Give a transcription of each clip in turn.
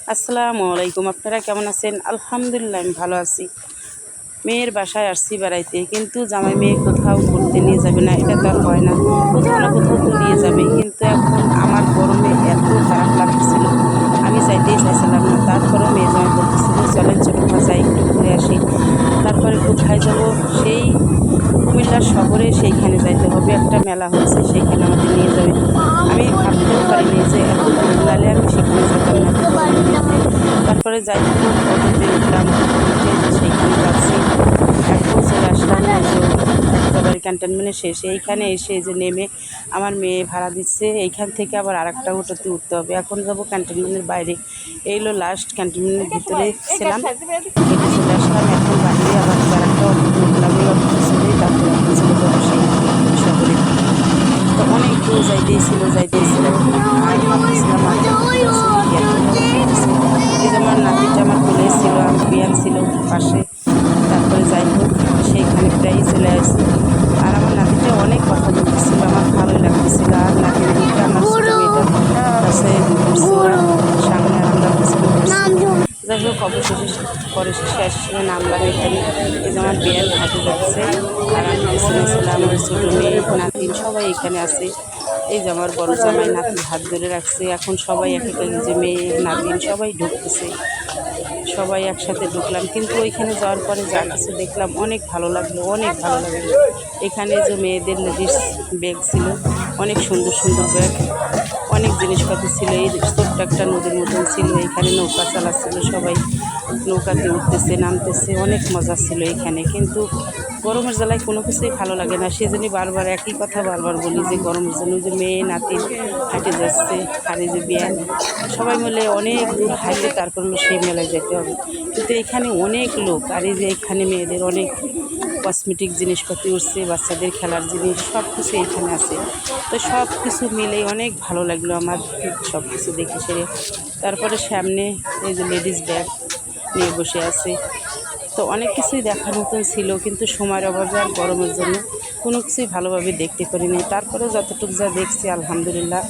আসসালামু আলাইকুম। আপনারা কেমন আছেন? আলহামদুলিল্লাহ আমি ভালো আছি। মেয়ের বাসায় আসছি বেড়াইতে, কিন্তু জামাই মেয়ে কোথাও ঘুরতে নিয়ে যাবে না, এটা তো আর হয় না। কোথাও না কোথাও তো নিয়ে যাবে, কিন্তু এখন আমার গরমে এত খারাপ লাগতেছিল, আমি যাইতেই চাইছিলাম না। তারপরেও মেয়ে জামাই বলতেছিল চলেন ছোটো মা যাই, একটু ঘুরে আসি। তারপরে কোথায় যাব? সেই কুমিল্লা শহরে, সেইখানে যাইতে হবে, একটা মেলা হচ্ছে, সেইখানে আমাদের নিয়ে যাবে। আমি ভাবতেও পারিনি যে এত দূর, নাহলে আমি সেখানে যেতাম না। তারপরে যাই হোক অটোতে উঠলাম, উঠে সেইখানে যাচ্ছি। এখন চলে আসলাম যাত্রাবাড়ি ক্যান্টনমেন্টে শেষে। এইখানে এসে যে নেমে আমার মেয়ে ভাড়া দিচ্ছে, এইখান থেকে আবার আরেকটা অটোতে উঠতে হবে। এখন যাব ক্যান্টনমেন্টের বাইরে, এই হলো লাস্ট। ক্যান্টনমেন্টের ভিতরে ছিলাম, হেঁটে চলে আসলাম। এখন বাইরে আবার আরেকটা অটোতে উঠলাম, এই অটোতে চলেই তারপরে এখন চলে যাবো সেই শহরে। তো অনেক দূর যাইতেছিল আর ভাবতেছিলাম আর এই যে আমার নাতিটা আমার কোলে ছিল, আমার বিয়ান ছিল পাশে। তারপরে যাই হোক সেইখানে প্রায় চলে আসছি। আর আমার নাতিটা অনেক কথা বলতেছিল, আমার ভালোই লাগতেছিল। আর নাতির দিকটা আমার ছোটো মেয়েটার কাছে সামনে আর আমরা পিছনে করছি। যাই হোক অবশেষে পরে শেষে নামলাম এখানে। এই যে আমার বিয়ান হাতে যাচ্ছে, আর আমি পিছনে ছিলাম, আমার ছোটো মেয়ে নাতিন সবাই এখানে আছে। এই যে আমার বড় জামাই নাতির হাত ধরে রাখছে। এখন সবাই এক এক যে মেয়ে নাতিন সবাই ঢুকতেছে, সবাই একসাথে ঢুকলাম। কিন্তু ওইখানে যাওয়ার পরে যা কিছু দেখলাম অনেক ভালো লাগলো, অনেক ভালো লাগলো। এখানে যে মেয়েদের লেডিস ব্যাগ ছিল, অনেক সুন্দর সুন্দর ব্যাগ, অনেক জিনিসপাতি ছিল। এই ছোট্ট একটা নদীর মতন ছিল, এখানে নৌকা চালাচ্ছিল, সবাই নৌকাতে উঠতেছে নামতেছে, অনেক মজা ছিল এখানে। কিন্তু গরমের জ্বালায় কোনো কিছুই ভালো লাগে না, সেজন্যই বারবার একই কথা বারবার বলি যে গরমের জন্য যে মেয়ে নাতি হাঁটে যাচ্ছে, আর এই যে বিয়ান সবাই মিলে অনেক দূর হাঁটে তারপর সেই মেলায় যেতে হবে। কিন্তু এখানে অনেক লোক, আর এই যে এখানে মেয়েদের অনেক কসমেটিক জিনিসপাতি উঠছে, বাচ্চাদের খেলার জিনিস সব কিছু এখানে আছে। তো সব কিছু মিলেই অনেক ভালো লাগলো আমার, সব কিছু দেখে সেরে। তারপরে সামনে এই যে লেডিস ব্যাগ নিয়ে বসে আছে। তো অনেক কিছুই দেখার মতন ছিল, কিন্তু সময়ের অভাবে আর গরমের জন্য কোনো কিছুই ভালোভাবে দেখতে পারিনি। তারপরে যতটুকু যা দেখছি আলহামদুলিল্লাহ।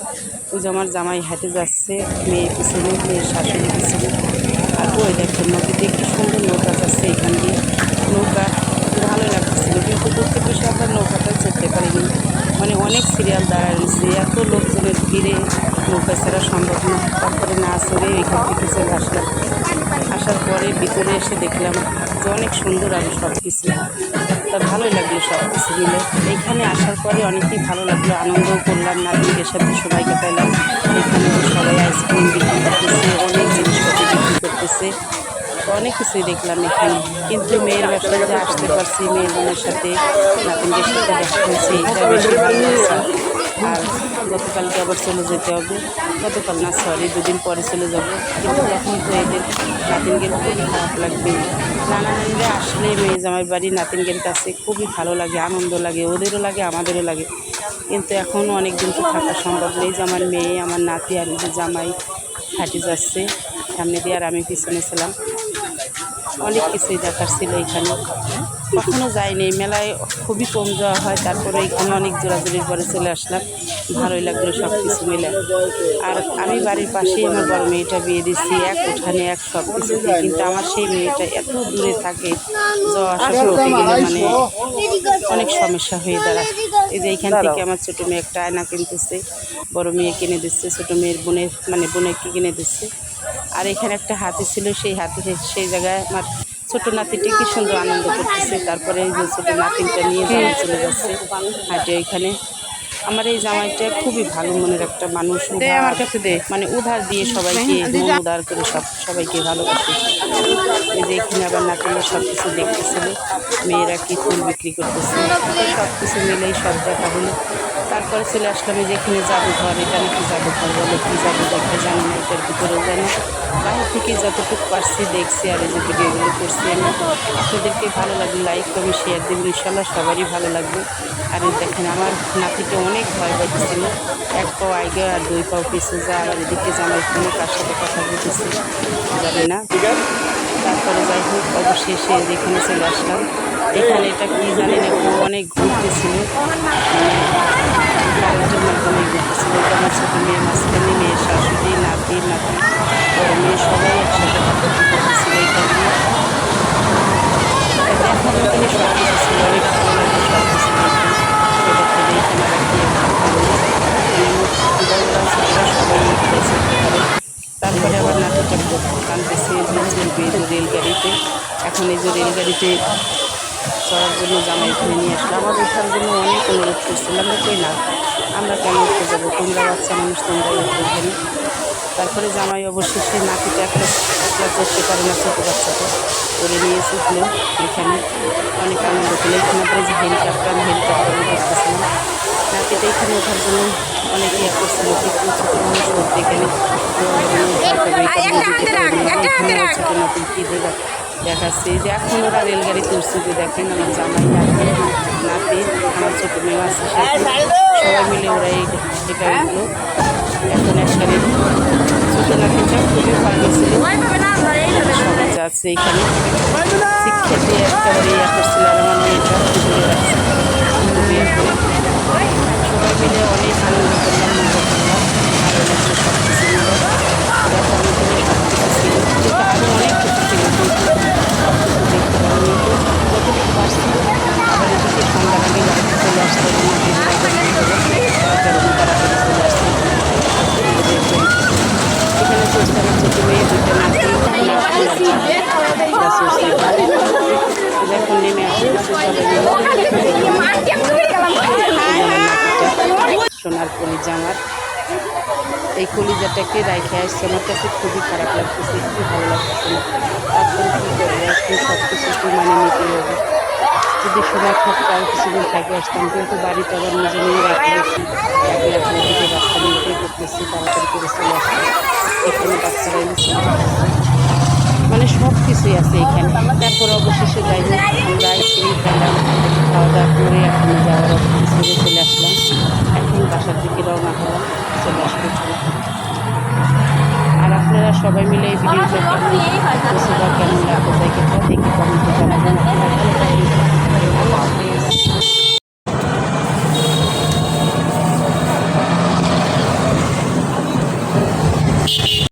ওই যে আমার জামাই হাঁটে যাচ্ছে, মেয়ে পিছনে, মেয়ের শাশুড়ি পিছনে। আর ওই দেখেন নদীতে একটু সুন্দর নৌকা যাচ্ছে এখান দিয়ে, নৌকা ভালো লাগতেছিল। কিন্তু করতে বসে আমরা নৌকাটা চড়তে পারিনি, মানে অনেক সিরিয়াল দাঁড়ায় রয়েছে, এত লোকজনের ভিড়ে নৌকা ছাড়া সম্ভব না। তারপরে না চড়ে এখান থেকে চলে আসলাম। আসার পরে ভিতরে এসে দেখলাম যে অনেক সুন্দর আর সব কিছু, তা ভালোই লাগলো সব কিছু মিলে। এইখানে আসার পরে অনেকই ভালো লাগলো, আনন্দও করলাম, নাতিদের সাথে সবাই কাটাইলাম। এখানে সবাই আইসক্রিম বিক্রি করতেছে, অনেক জিনিসপত্র বিক্রি করতেছে, তো অনেক কিছুই দেখলাম এখানে। কিন্তু মেয়ের বাসায় যে আসতে পারছি, মেয়ের বোনের সাথে নাতিনদের সাথে দেখা হয়েছে, এটা বেশি ভালো লাগছে। আর গতকালকে আবার চলে যেতে হবে, গতকাল না সরি 2 দিন পরে চলে যাব। কিন্তু তখন তো এদের নাতিনদের খুবই খারাপ লাগবে। নানা নানিরা আসলে মেয়ে জামাই বাড়ি নাতিনদের কাছে খুবই ভালো লাগে, আনন্দ লাগে, ওদেরও লাগে আমাদেরও লাগে। কিন্তু এখনও অনেক দিন তো থাকা সম্ভব নেই। যে আমার মেয়ে, আমার নাতি আর যে জামাই হাঁটে যাচ্ছে সামনে দিয়ে, আর আমি পিছনে ছিলাম। অনেক কিছুই দেখার ছিল এখানে, কখনো যাইনি মেলায়, খুবই কম যাওয়া হয়। তারপরে এখানে অনেক জোরাজুরির পরে চলে আসলাম, ভালোই লাগলো সব কিছু মিলে। আর আমি বাড়ির পাশেই আমার বড় মেয়েটা বিয়ে দিচ্ছি, এক উঠানে এক সব কিছুতে। কিন্তু আমার সেই মেয়েটা এত দূরে থাকে, যাওয়া আসা করতে গেলে মানে অনেক সমস্যা হয়ে দাঁড়ায়। এই যে এইখান থেকে আমার ছোটো মেয়ে একটা আয়না কিনতেছে, বড় মেয়ে কিনে দিচ্ছে, ছোটো মেয়ের বোনকে কিনে দিচ্ছে। আর এখানে একটা হাতি ছিল, সেই সেই জায়গায় আমার ছোটো নাতিটি কি সুন্দর আনন্দ করতেছে। তারপরে এই যে ছোটো নাতিনটা নিয়ে জামাই চলে যাচ্ছে হাটে। এখানে আমার এই জামাইটা খুবই ভালো মনের একটা মানুষ, আমার কাছে মানে উধার দিয়ে সবাইকে মন উদার করে সবাইকে ভালোবাসে। এই যে এখানে আবার নাতিনের সব কিছু দেখতেছিল, মেয়েরা কি ফুল বিক্রি করতেছে, সব কিছু মিলেই সব দেখা হলো। তারপরে চলে আসলাম এই যে এখানে জাদুঘর, এটা নাকি জাদুঘর বলে, কি জাদু দেখে জানি না, এটার ভিতরেও জানি। বাইরে থেকে যতটুকু পারছি দেখছি, আর এই যে ভিডিওগুলো করছি আমি। আপনাদেরকে ভালো লাগলে লাইক কমেন্ট শেয়ার দেবেন, ইনশাল্লাহ সবারই ভালো লাগবে। আর এই দেখেন আমার নাতিকে অনেক ভয় পাইতেছিল, 1 পাও আগে আর 2 পাও পিছু যা। আর এদিকে জামাই ফোনে কার সাথে কথা বলতেছি জানি না। তারপরে যাই হোক অবশেষে যেখানে চলে আসলাম, এখানে এটা কি জানি না, অনেক ঘুরতেছিল, কারেন্টের মাধ্যমে ঘুরতেছিল। আমার ছোটো মেয়ে মাঝখানে, মেয়ের শাশুড়ি, নাতি বড় মেয়ে সবাই ছটফট টানতেছে যে চলবে এই যে রেলগাড়িতে। এখন এই যে রেলগাড়িতে চড়ার জন্য জামাই ধরে নিয়ে আসলো। আবার ওঠার জন্য অনেক অনুরোধ করছিলাম, কই না আমরা কেন উঠতে যাবো, তোমরা বাচ্চা মানুষ, তোমরাই উঠবে এখানে। তারপরে জামাই অবশেষে নাতিটা একলা চড়তে পারে না, ছোটো বাচ্চাটা করে নিয়েছে উঠলেও এখানে অনেক আনন্দ পেলে। এখানে পরে যে হেলিকপ্টারে দেখতেছিলাম, নাতিটা এখানে ওঠার জন্য অনেক ইয়ে করছিল, কিন্তু ছোটো মানুষ উঠতে এখানে ছোটো নাতি কী দেখাচ্ছে যে এখন ওরা রেলগাড়িতে উঠছে। যে দেখেন আমার জামাই নাতি আমার ছোটো মেয়ে আছে, সবাই মিলে ওরা এটা উঠলো। এখন একবারে ছোটো নাতিটা খুবই ভালো ছিল, সবাই যাচ্ছে এখানে শিক্ষা দিয়ে একেবারে ইয়ে করছিল। আর আমার মেয়েটা দূরে রাখছে বিয়ে করে সবাই মিলে অনেক আনন্দ করলাম, মজা করলাম, ভালো লাগছে সব কিছু মিলে। দেখার মতো সব কিছু ছিল, কিন্তু আরও অনেক কিছু ছিল, কিন্তু সব কিছু দেখতে পারিনি। যতটুকু পারছি আবার এদিকে ঠান্ডা লাগে বাড়িতে চলে আসতে তাড়াতাড়ি চলে আসতে। এখানে চলছে আমার ছোটো মেয়ে দুটো নাতি এখন নেমে আসতেছে সোনার কলিজামার এই কলিজাটাকে রাইখে আসছে। আমার কাছে খুবই খারাপ লাগতেছে, একটু ভালো লাগতেছে না। তারপরে কী করবো, একটু সব কিছু একটু মানে নিতে হবে। যদি সময় থাকতো আর কিছুদিন থাকে আসতাম, কিন্তু বাড়িতে আবার নিজে নিয়ে রাখি গেছি, এখন এদিকে রাস্তা নিতে করতেছি, তাড়াতাড়ি করে চলে আসতাম। এখানে বাচ্চারা নিচ্ছে, মানে সব কিছুই আছে এখানে। তারপরে অবশেষে যাই হোক আমরা আইসক্রিম খেলাম, খাওয়া দাওয়া করে এখন যাওয়ার ছেড়ে চলে আসলাম। এখন বাসার দিকে রওনা হলাম, চলে আসবো। আর আপনারা সবাই মিলে এই ভিডিওটা কেমন লাগবে, জায়গাটা দেখে কমেন্টে জানাবেন। আপনারা ভালো থাকবেন।